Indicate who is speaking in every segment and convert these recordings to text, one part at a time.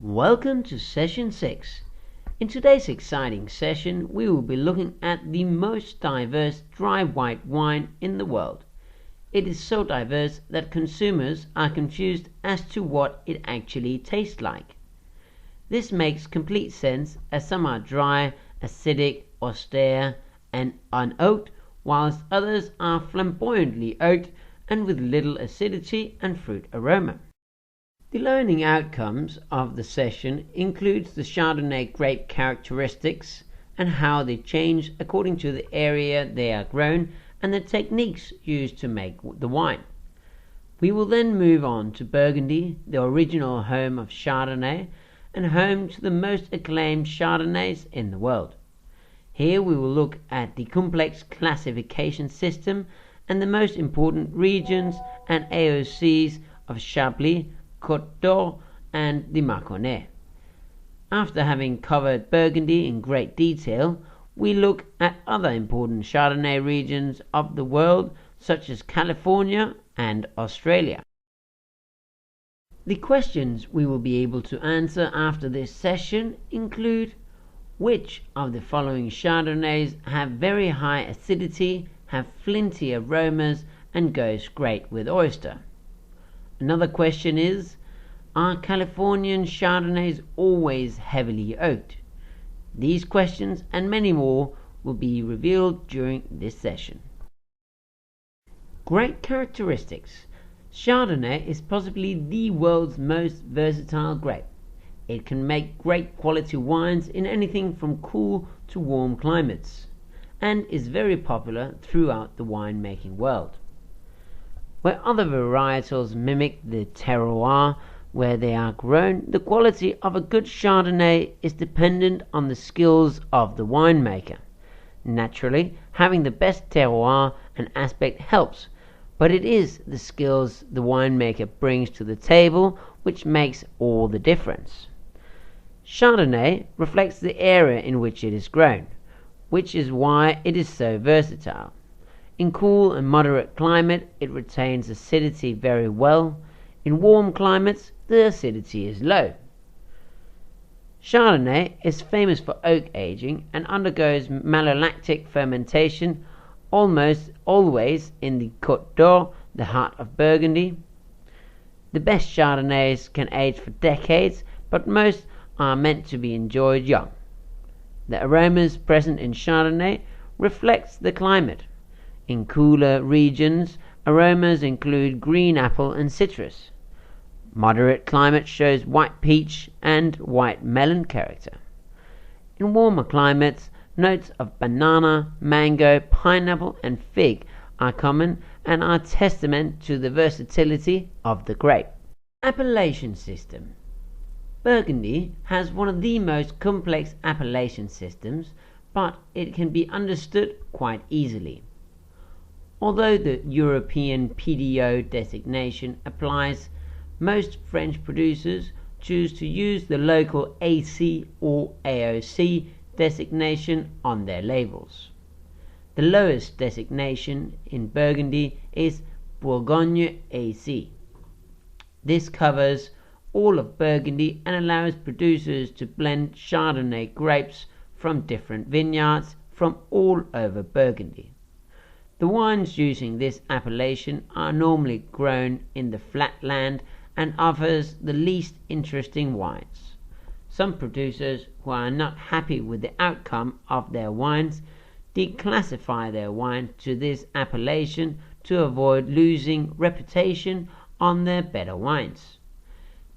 Speaker 1: Welcome to session 6. In today's exciting session, we will be looking at the most diverse dry white wine in the world. It is so diverse that consumers are confused as to what it actually tastes like. This makes complete sense as some are dry, acidic, austere, and unoaked, whilst others are flamboyantly oaked and with little acidity and fruit aroma. The learning outcomes of the session includes the Chardonnay grape characteristics and how they change according to the area they are grown and the techniques used to make the wine. We will then move on to Burgundy, the original home of Chardonnay and home to the most acclaimed Chardonnays in the world. Here we will look at the complex classification system and the most important regions and AOCs of Chablis, Côte d'Or, and the Mâconnais. After having covered Burgundy in great detail, we look at other important Chardonnay regions of the world such as California and Australia. The questions we will be able to answer after this session include: which of the following Chardonnays have very high acidity, have flinty aromas, and goes great with oyster? Another question is: are Californian Chardonnays always heavily oaked? These questions and many more will be revealed during this session. Great characteristics. Chardonnay is possibly the world's most versatile grape. It can make great quality wines in anything from cool to warm climates, and is very popular throughout the winemaking world. Where other varietals mimic the terroir where they are grown, the quality of a good Chardonnay is dependent on the skills of the winemaker. Naturally, having the best terroir and aspect helps, but it is the skills the winemaker brings to the table which makes all the difference. Chardonnay reflects the area in which it is grown, which is why it is so versatile. In cool and moderate climate, it retains acidity very well. In warm climates, the acidity is low. Chardonnay is famous for oak aging and undergoes malolactic fermentation almost always in the Côte d'Or, the heart of Burgundy. The best Chardonnays can age for decades, but most are meant to be enjoyed young. The aromas present in Chardonnay reflects the climate. In cooler regions, aromas include green apple and citrus. Moderate climate shows white peach and white melon character. In warmer climates, notes of banana, mango, pineapple, and fig are common and are testament to the versatility of the grape. Appellation system. Burgundy has one of the most complex appellation systems, but it can be understood quite easily. Although the European PDO designation applies, most French producers choose to use the local AC or AOC designation on their labels. The lowest designation in Burgundy is Bourgogne AC. This covers all of Burgundy and allows producers to blend Chardonnay grapes from different vineyards from all over Burgundy. The wines using this appellation are normally grown in the flat land and offers the least interesting wines. Some producers who are not happy with the outcome of their wines declassify their wine to this appellation to avoid losing reputation on their better wines.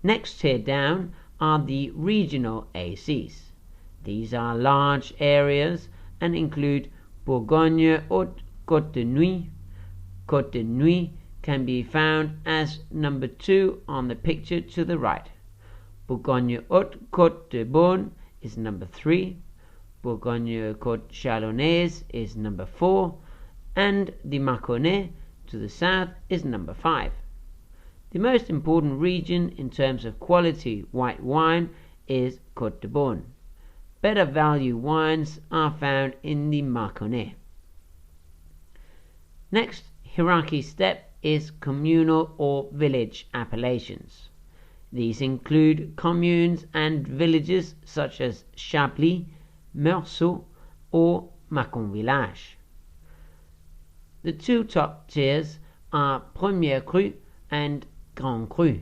Speaker 1: Next tier down are the regional ACs. These are large areas and include Bourgogne-Haute Côte de Nuit. Côte de Nuit can be found as number 2 on the picture to the right. Bourgogne-Haute Côte de Beaune is number 3. Bourgogne-Côte Chalonnaise is number 4. And the Mâconnais to the south is number 5. The most important region in terms of quality white wine is Côte de Beaune. Better value wines are found in the Mâconnais. Next hierarchy step is communal or village appellations. These include communes and villages such as Chablis, Meursault, or Mâcon Village. The two top tiers are Premier Cru and Grand Cru.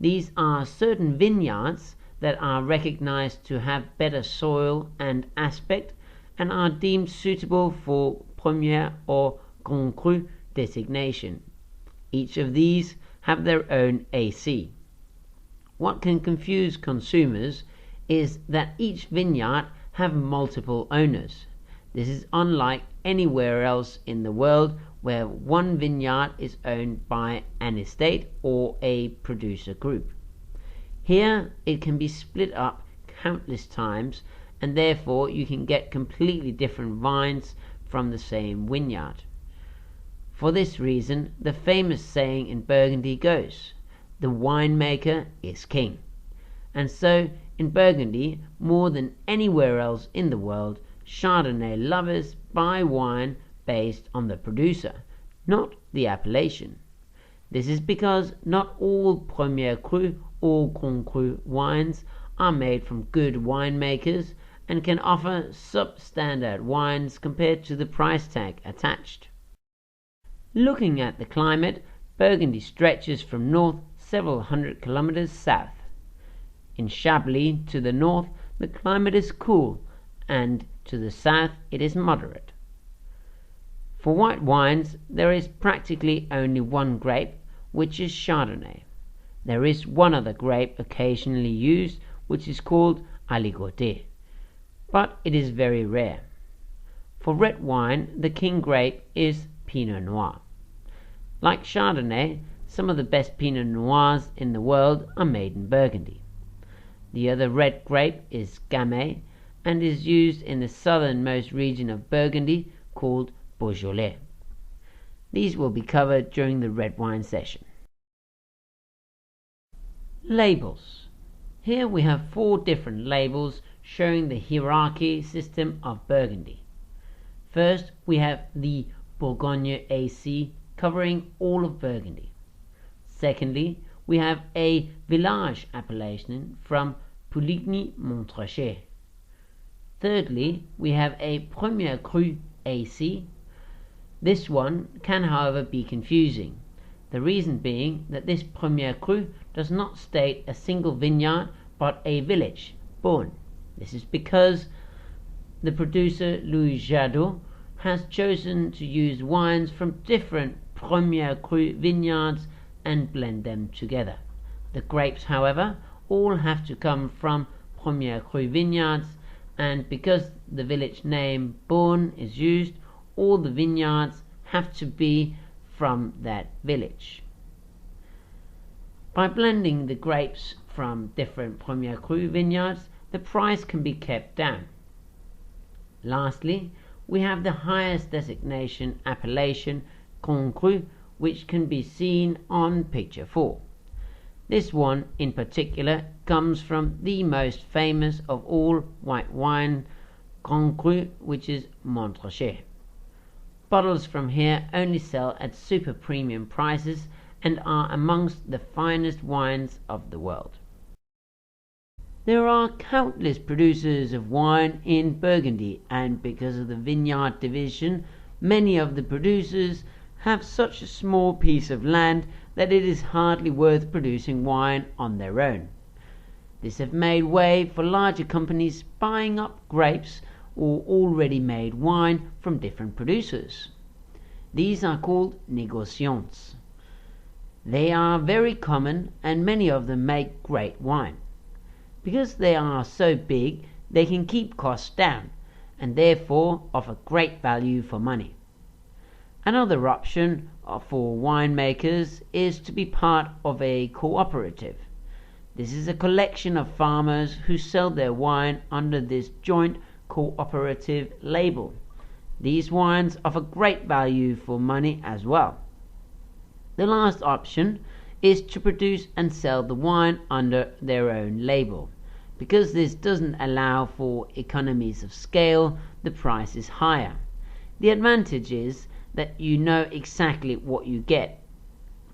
Speaker 1: These are certain vineyards that are recognized to have better soil and aspect and are deemed suitable for Premier or Grand Cru designation. Each of these have their own AC. What can confuse consumers is that each vineyard have multiple owners. This is unlike anywhere else in the world where one vineyard is owned by an estate or a producer group. Here it can be split up countless times, and therefore you can get completely different vines from the same vineyard. For this reason, the famous saying in Burgundy goes, "The winemaker is king." And so, in Burgundy, more than anywhere else in the world, Chardonnay lovers buy wine based on the producer, not the appellation. This is because not all Premier Cru or Grand Cru wines are made from good winemakers and can offer substandard wines compared to the price tag attached. Looking at the climate, Burgundy stretches from north several hundred kilometers south. In Chablis to the north, the climate is cool, and to the south it is moderate. For white wines, there is practically only one grape, which is Chardonnay. There is one other grape occasionally used, which is called Aligoté, but it is very rare. For red wine, the king grape is Pinot Noir. Like Chardonnay, some of the best Pinot Noirs in the world are made in Burgundy. The other red grape is Gamay and is used in the southernmost region of Burgundy called Beaujolais. These will be covered during the red wine session. Labels. Here we have 4 different labels showing the hierarchy system of Burgundy. First, we have the Bourgogne AC covering all of Burgundy. Secondly, we have a village appellation from Puligny-Montrachet. Thirdly, we have a Premier Cru AC. This one can, however, be confusing. The reason being that this Premier Cru does not state a single vineyard but a village, Beaune. This is because the producer Louis Jadot has chosen to use wines from different Premier Cru vineyards and blend them together. The grapes, however, all have to come from Premier Cru vineyards, and because the village name Beaune is used, all the vineyards have to be from that village. By blending the grapes from different Premier Cru vineyards, the price can be kept down. Lastly, we have the highest designation appellation, Grand Cru, which can be seen on picture 4. This one in particular comes from the most famous of all white wine, Grand Cru, which is Montrachet. Bottles from here only sell at super premium prices and are amongst the finest wines of the world. There are countless producers of wine in Burgundy, and because of the vineyard division, many of the producers have such a small piece of land that it is hardly worth producing wine on their own. This has made way for larger companies buying up grapes or already made wine from different producers. These are called négociants. They are very common, and many of them make great wine. Because they are so big, they can keep costs down and therefore offer great value for money. Another option for winemakers is to be part of a cooperative. This is a collection of farmers who sell their wine under this joint cooperative label. These wines offer great value for money as well. The last option is to produce and sell the wine under their own label. Because this doesn't allow for economies of scale, the price is higher. The advantage is that you know exactly what you get,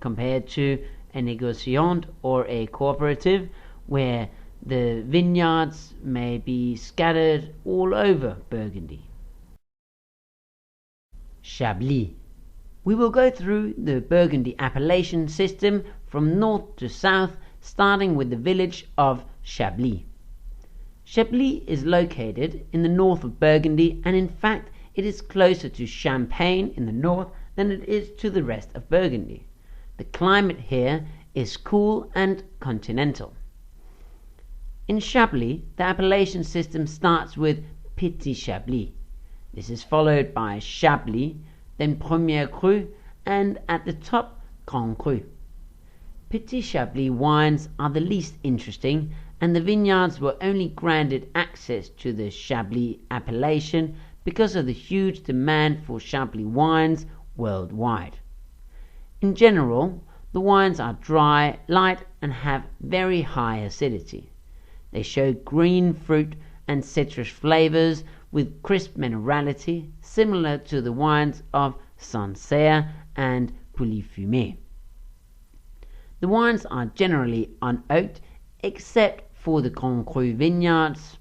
Speaker 1: compared to a négociant or a cooperative where the vineyards may be scattered all over Burgundy. Chablis. We will go through the Burgundy appellation system from north to south, starting with the village of Chablis. Chablis is located in the north of Burgundy, and in fact it is closer to Champagne in the north than it is to the rest of Burgundy. The climate here is cool and continental. In Chablis, the appellation system starts with Petit Chablis. This is followed by Chablis, then Premier Cru, and at the top, Grand Cru. Petit Chablis wines are the least interesting, and the vineyards were only granted access to the Chablis appellation because of the huge demand for Chablis wines worldwide. In general, the wines are dry, light, and have very high acidity. They show green fruit and citrus flavors with crisp minerality, similar to the wines of Sancerre and Pouilly-Fumé. The wines are generally unoaked, except for the Grand Cru vineyards.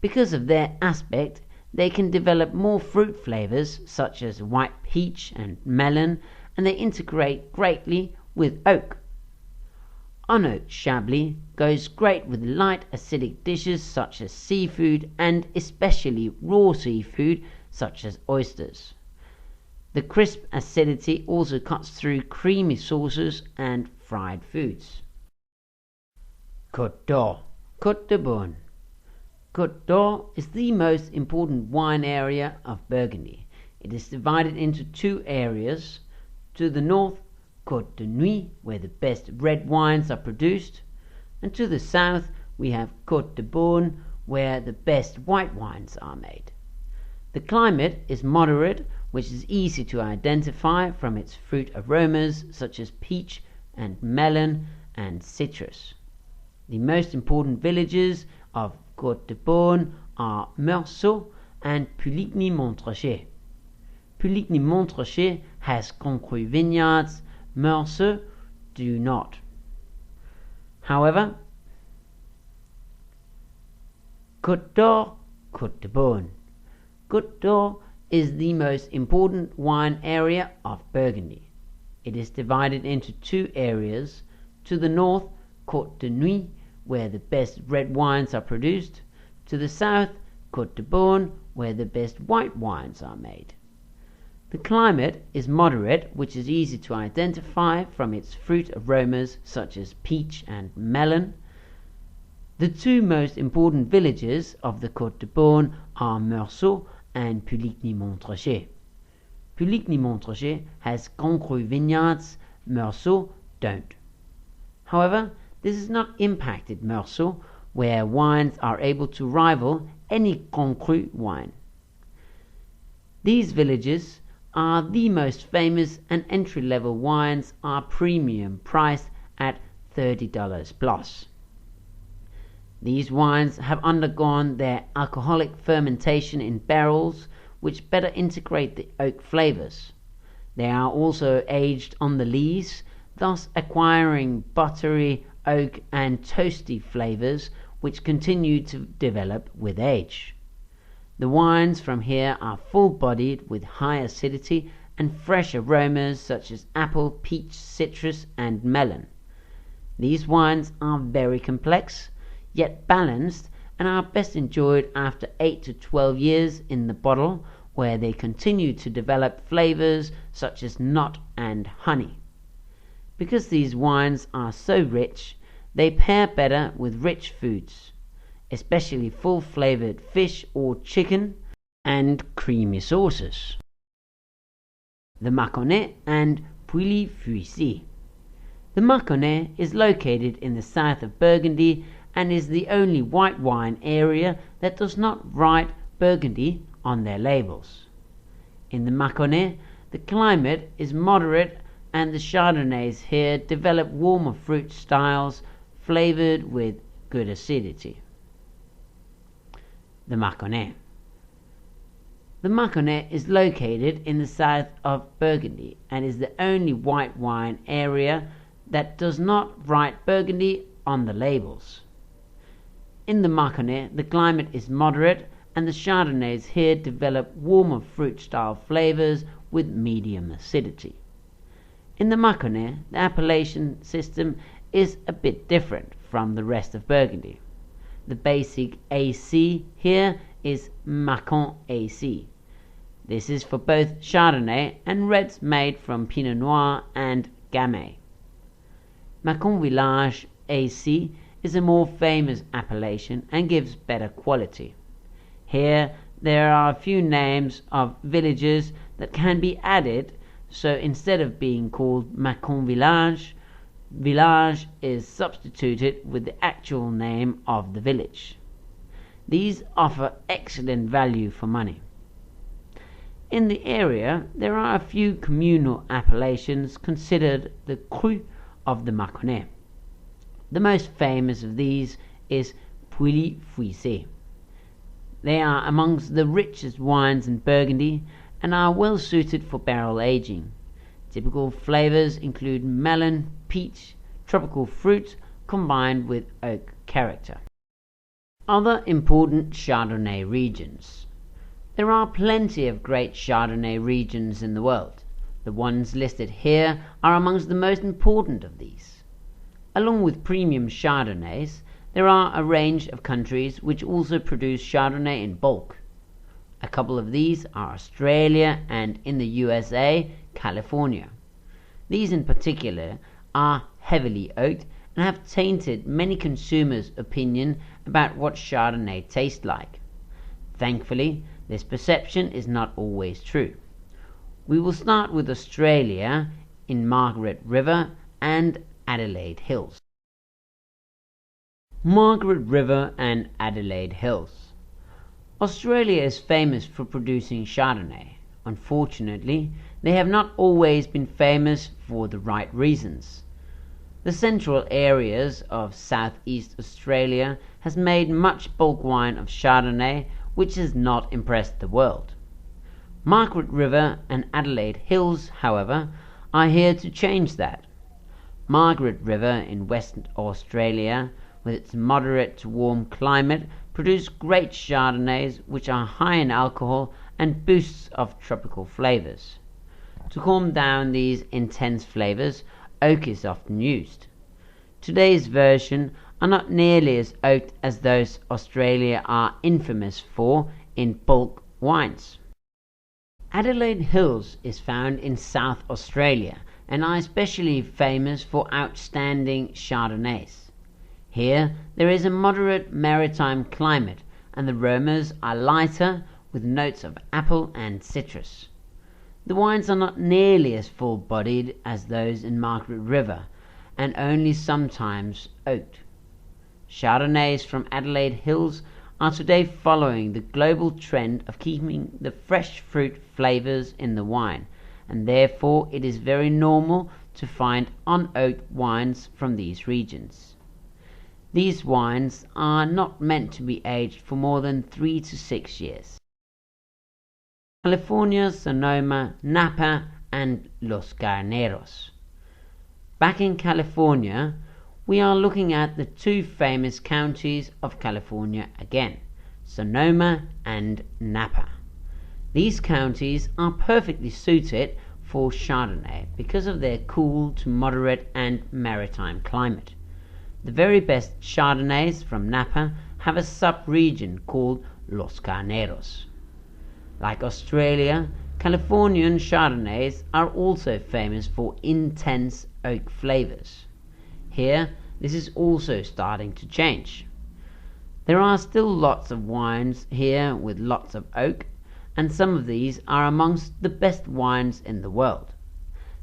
Speaker 1: Because of their aspect, they can develop more fruit flavors such as white peach and melon, and they integrate greatly with oak. Unoaked Chablis goes great with light acidic dishes such as seafood, and especially raw seafood such as oysters. The crisp acidity also cuts through creamy sauces and fried foods. Côte d'Or, Côte de Beaune. Côte d'Or is the most important wine area of Burgundy. It is divided into two areas. To the north, Côte de Nuit, where the best red wines are produced, and to the south we have Côte de Beaune, where the best white wines are made. The climate is moderate, which is easy to identify from its fruit aromas such as peach and melon and citrus. The most important villages of Côte de Beaune are Meursault and Puligny-Montrachet. Puligny-Montrachet has Grand Cru vineyards, Meursault do not. However, Côte d'Or, Côte de Beaune. Côte d'Or is the most important wine area of Burgundy. It is divided into two areas. To the north, Côte de Nuit, where the best red wines are produced. To the south, Côte de Beaune, where the best white wines are made. The climate is moderate, which is easy to identify from its fruit aromas such as peach and melon. The two most important villages of the Côte de Beaune are Meursault and Puligny-Montrachet. Puligny-Montrachet has Grand Cru vineyards, Meursault don't. However, this has not impacted Meursault, where wines are able to rival any Grand Cru wine. These villages are the most famous, and entry-level wines are premium priced at $30 plus. These wines have undergone their alcoholic fermentation in barrels, which better integrate the oak flavors. They are also aged on the lees, thus acquiring buttery, oak, and toasty flavors, which continue to develop with age. The wines from here are full-bodied with high acidity and fresh aromas such as apple, peach, citrus, and melon. These wines are very complex, yet balanced, and are best enjoyed after 8 to 12 years in the bottle, where they continue to develop flavors such as nut and honey. Because these wines are so rich, they pair better with rich foods, especially full-flavored fish or chicken, and creamy sauces. The Mâconnais and Pouilly-Fuissy. The Mâconnais is located in the south of Burgundy and is the only white wine area that does not write Burgundy on their labels. In the Mâconnais, the climate is moderate, and the Chardonnays here develop warmer fruit styles flavored with good acidity. The Mâconnais. The Mâconnais is located in the south of Burgundy and is the only white wine area that does not write Burgundy on the labels. In the Mâconnais, the climate is moderate, and the Chardonnays here develop warmer fruit-style flavors with medium acidity. In the Mâconnais, the appellation system is a bit different from the rest of Burgundy. The basic AC here is Mâcon AC. This is for both Chardonnay and reds made from Pinot Noir and Gamay. Mâcon Village AC is a more famous appellation and gives better quality. Here there are a few names of villages that can be added, so instead of being called Mâcon Village, village is substituted with the actual name of the village. These offer excellent value for money. In the area there are a few communal appellations considered the cru of the Mâconnais. The most famous of these is Pouilly-Fuissé. They are amongst the richest wines in Burgundy and are well suited for barrel aging. Typical flavors include melon, peach, tropical fruit combined with oak character. Other important Chardonnay regions. There are plenty of great Chardonnay regions in the world. The ones listed here are amongst the most important of these. Along with premium Chardonnays, there are a range of countries which also produce Chardonnay in bulk. A couple of these are Australia and, in the USA, California. These in particular are heavily oaked and have tainted many consumers' opinion about what Chardonnay tastes like. Thankfully, this perception is not always true. We will start with Australia in Margaret River and Adelaide Hills. Margaret River and Adelaide Hills. Australia is famous for producing Chardonnay. Unfortunately, they have not always been famous for the right reasons. The central areas of southeast Australia has made much bulk wine of Chardonnay which has not impressed the world. Margaret River and Adelaide Hills, however, are here to change that. Margaret River in Western Australia, with its moderate to warm climate, produce great Chardonnays which are high in alcohol and boosts of tropical flavors. To calm down these intense flavors, oak is often used. Today's version are not nearly as oaked as those Australia are infamous for in bulk wines. Adelaide Hills is found in South Australia and are especially famous for outstanding Chardonnays. Here there is a moderate maritime climate and the aromas are lighter with notes of apple and citrus. The wines are not nearly as full-bodied as those in Margaret River and only sometimes oaked. Chardonnays from Adelaide Hills are today following the global trend of keeping the fresh fruit flavors in the wine, and therefore it is very normal to find unoaked wines from these regions. These wines are not meant to be aged for more than 3 to 6 years. California, Sonoma, Napa, and Los Carneros. Back in California, we are looking at the two famous counties of California again, Sonoma and Napa. These counties are perfectly suited for Chardonnay because of their cool to moderate and maritime climate. The very best Chardonnays from Napa have a sub-region called Los Carneros. Like Australia, Californian Chardonnays are also famous for intense oak flavors. Here, this is also starting to change. There are still lots of wines here with lots of oak, and some of these are amongst the best wines in the world.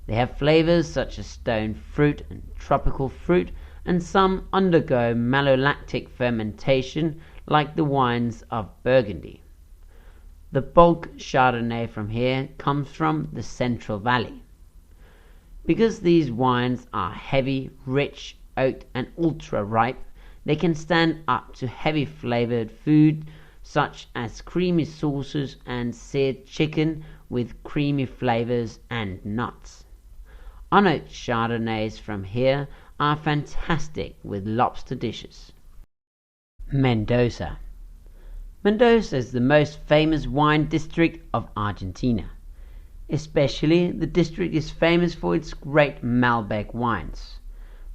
Speaker 1: They have flavors such as stone fruit and tropical fruit, and some undergo malolactic fermentation like the wines of Burgundy. The bulk Chardonnay from here comes from the Central Valley. Because these wines are heavy, rich, oaked and ultra-ripe, they can stand up to heavy flavored food such as creamy sauces and seared chicken with creamy flavors and nuts. Unoaked Chardonnays from here are fantastic with lobster dishes. Mendoza. Mendoza is the most famous wine district of Argentina. Especially, the district is famous for its great Malbec wines.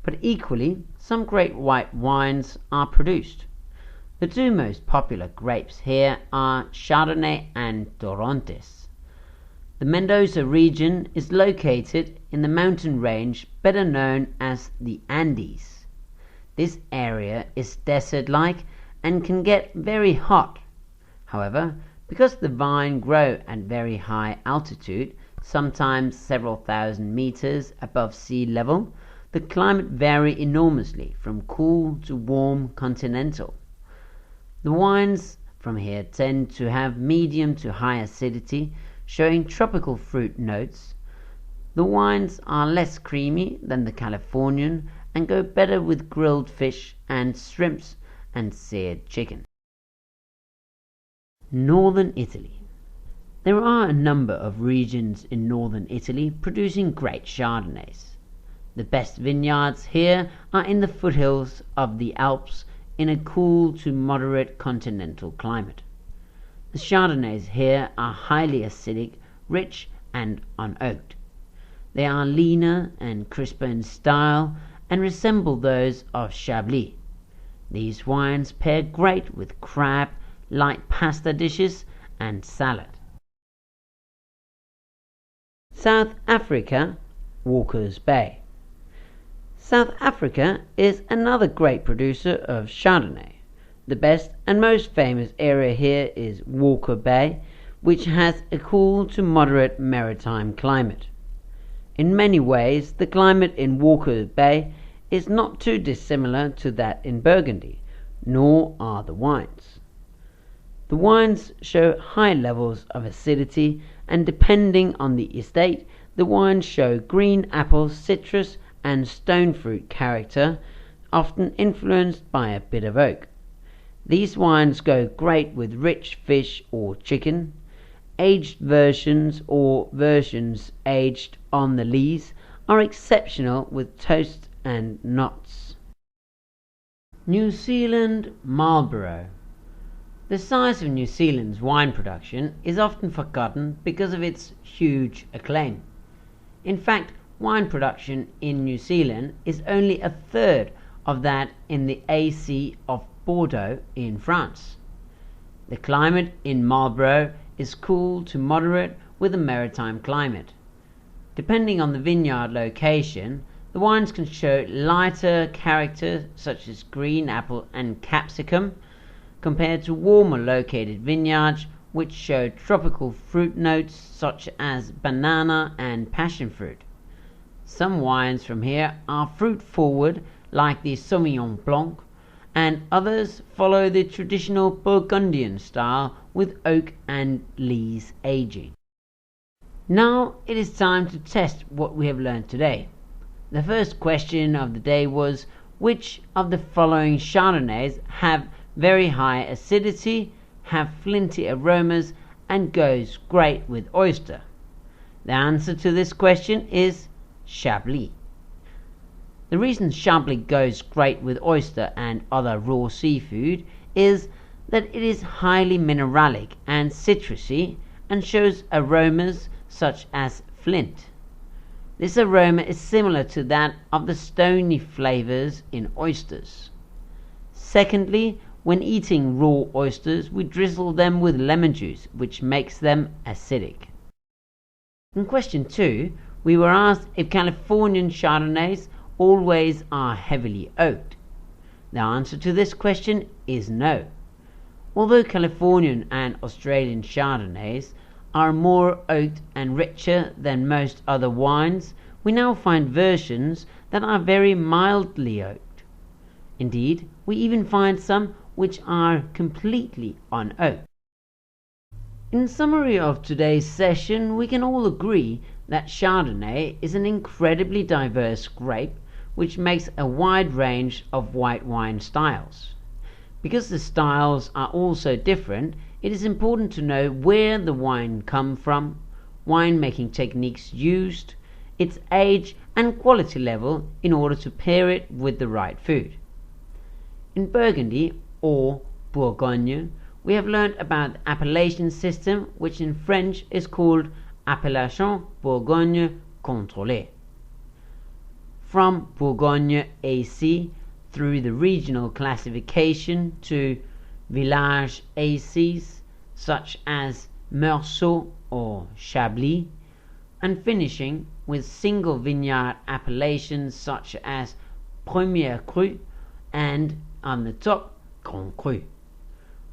Speaker 1: But equally, some great white wines are produced. The two most popular grapes here are Chardonnay and Torrontés. The Mendoza region is located in the mountain range better known as the Andes. This area is desert-like and can get very hot. However, because the vine grow at very high altitude, sometimes several thousand meters above sea level, the climate vary enormously from cool to warm continental. The wines from here tend to have medium to high acidity, showing tropical fruit notes. The wines are less creamy than the Californian and go better with grilled fish and shrimps and seared chicken. Northern Italy. There are a number of regions in northern Italy producing great Chardonnays. The best vineyards here are in the foothills of the Alps in a cool to moderate continental climate. The Chardonnays here are highly acidic, rich and unoaked. They are leaner and crisper in style and resemble those of Chablis. These wines pair great with crab, light pasta dishes and salad. South Africa, Walker's Bay. South Africa is another great producer of Chardonnay. The best and most famous area here is Walker Bay, which has a cool to moderate maritime climate. In many ways, the climate in Walker Bay is not too dissimilar to that in Burgundy, nor are the wines. The wines show high levels of acidity, and depending on the estate, the wines show green apple, citrus, and stone fruit character, often influenced by a bit of oak. These wines go great with rich fish or chicken. Aged versions or versions aged on the lees are exceptional with toast and nuts. New Zealand Marlborough. The size of New Zealand's wine production is often forgotten because of its huge acclaim. In fact, wine production in New Zealand is only a third of that in the AC of Bordeaux in France. The climate in Marlborough is cool to moderate with a maritime climate. Depending on the vineyard location, the wines can show lighter character such as green apple and capsicum, compared to warmer located vineyards which show tropical fruit notes such as banana and passion fruit. Some wines from here are fruit forward like the Sauvignon Blanc, and others follow the traditional Burgundian style with oak and lees aging. Now it is time to test what we have learned today. The first question of the day was, which of the following Chardonnays have very high acidity, have flinty aromas, and goes great with oyster? The answer to this question is Chablis. The reason Chablis goes great with oyster and other raw seafood is that it is highly mineralic and citrusy and shows aromas such as flint. This aroma is similar to that of the stony flavors in oysters. Secondly, when eating raw oysters, we drizzle them with lemon juice, which makes them acidic. In question 2, we were asked if Californian Chardonnays always are heavily oaked. The answer to this question is no. Although Californian and Australian Chardonnays are more oaked and richer than most other wines, we now find versions that are very mildly oaked. Indeed, we even find some which are completely unoaked. In summary of today's session, we can all agree that Chardonnay is an incredibly diverse grape which makes a wide range of white wine styles. Because the styles are all so different, it is important to know where the wine comes from, winemaking techniques used, its age and quality level in order to pair it with the right food. In Burgundy, or Bourgogne, we have learned about the appellation system, which in French is called Appellation Bourgogne Contrôlée. From Bourgogne AC through the regional classification to village ACs such as Meursault or Chablis, and finishing with single vineyard appellations such as Premier Cru and, on the top, Grand Cru.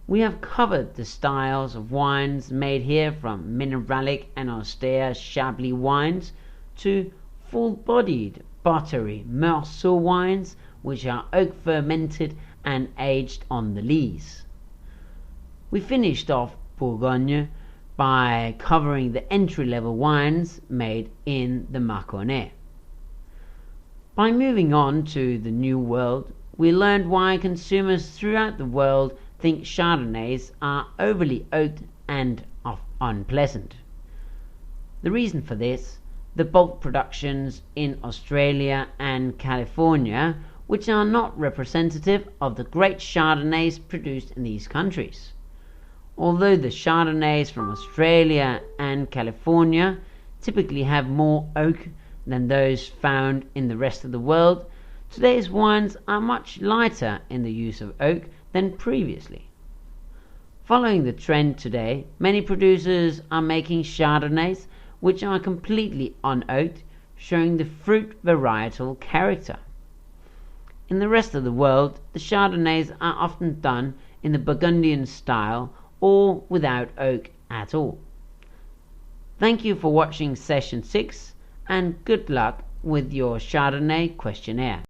Speaker 1: We have covered the styles of wines made here, from mineralic and austere Chablis wines to full-bodied, buttery Meursault wines, which are oak fermented and aged on the lees. We finished off Bourgogne by covering the entry-level wines made in the Mâconnais. By moving on to the New World, we learned why consumers throughout the world think Chardonnays are overly oaked and unpleasant. The reason for this, the bulk productions in Australia and California, which are not representative of the great Chardonnays produced in these countries. Although the Chardonnays from Australia and California typically have more oak than those found in the rest of the world, today's wines are much lighter in the use of oak than previously. Following the trend today, many producers are making Chardonnays which are completely unoaked, showing the fruit varietal character. In the rest of the world, the Chardonnays are often done in the Burgundian style or without oak at all. Thank you for watching session 6, and good luck with your Chardonnay questionnaire.